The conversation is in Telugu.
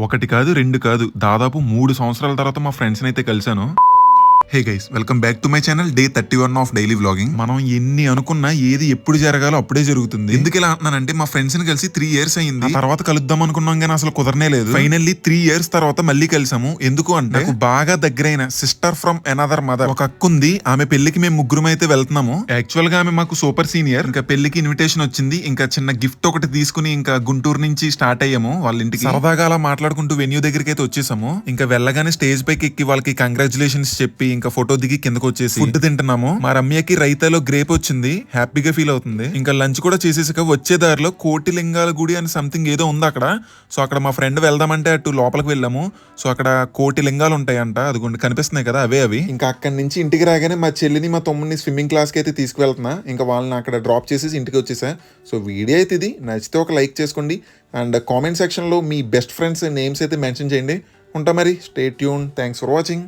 ఒకటి కాదు, రెండు కాదు, దాదాపు 3 సంవత్సరాల తర్వాత మా ఫ్రెండ్స్‌ని అయితే కలిసాను. Hey guys, welcome back to my channel. Day 31 of daily vlogging. మనం ఎన్ని అనుకున్నా ఏది ఎప్పుడు జరగాలో అప్పుడే జరుగుతుంది. ఎందుకు ఇలా అంటున్నానంటే మా ఫ్రెండ్స్ ని కలిసి 3 years అయింది. ఆ తర్వాత కలుద్దాం అనుకున్నాం కానీ అసలు కుదరనే లేదు. ఫైనల్లీ 3 years తర్వాత మళ్ళీ కలిసాము. ఎందుకు అంటే నాకు బాగా దగ్గరైన సిస్టర్ ఫ్రమ్ అనదర్ మదర్ ఒక అక్క ఉంది. ఆమె పెళ్లికి మేము ముగ్గురం అయితే వెళ్తున్నాము. యాక్చువల్ గా ఆమె మాకు సూపర్ సీనియర్. ఇంకా పెళ్లికి ఇన్విటేషన్ వచ్చింది. ఇంకా చిన్న గిఫ్ట్ ఒకటి తీసుకుని ఇంకా గుంటూరు నుంచి స్టార్ట్ అయ్యాము వాళ్ళ ఇంటికి. సరదాగా అలా మాట్లాడుకుంటూ వెన్యూ దగ్గరికి అయితే వచ్చేసాము. ఇంకా వెళ్ళగానే స్టేజ్ పైకి ఎక్కి వాళ్ళకి కంగ్రాచులేషన్స్ చెప్పి ఇంకా ఫోటో దిగి కిందకు వచ్చేసి ఫుడ్ తింటున్నాము. మా రమ్యకి రైతాలో గ్రేప్ వచ్చింది, హ్యాపీగా ఫీల్ అవుతుంది. ఇంకా లంచ్ కూడా చేసేసాక వచ్చే దారిలో కోటిలింగాల గుడి అని సంథింగ్ ఏదో ఉంది అక్కడ. సో అక్కడ మా ఫ్రెండ్ వెళ్దామంటే అటు లోపలికి వెళ్ళాము. సో అక్కడ కోటి లింగాలు ఉంటాయంట, అదిగోండి కనిపిస్తున్నాయి కదా, అవే అవి. ఇంకా అక్కడి నుంచి ఇంటికి రాగానే మా చెల్లిని మా తమ్ముడిని స్విమ్మింగ్ క్లాస్ కి అయితే తీసుకువెళ్తున్నా. ఇంకా వాళ్ళని అక్కడ డ్రాప్ చేసేసి ఇంటికి వచ్చేసా. సో వీడియో అయితే ఇది నచ్చితే ఒక లైక్ చేసుకోండి అండ్ కామెంట్ సెక్షన్ లో మీ బెస్ట్ ఫ్రెండ్స్ నేమ్స్ అయితే మెన్షన్ చేయండి. ఉంటా మరి, stay tune. Thanks for watching.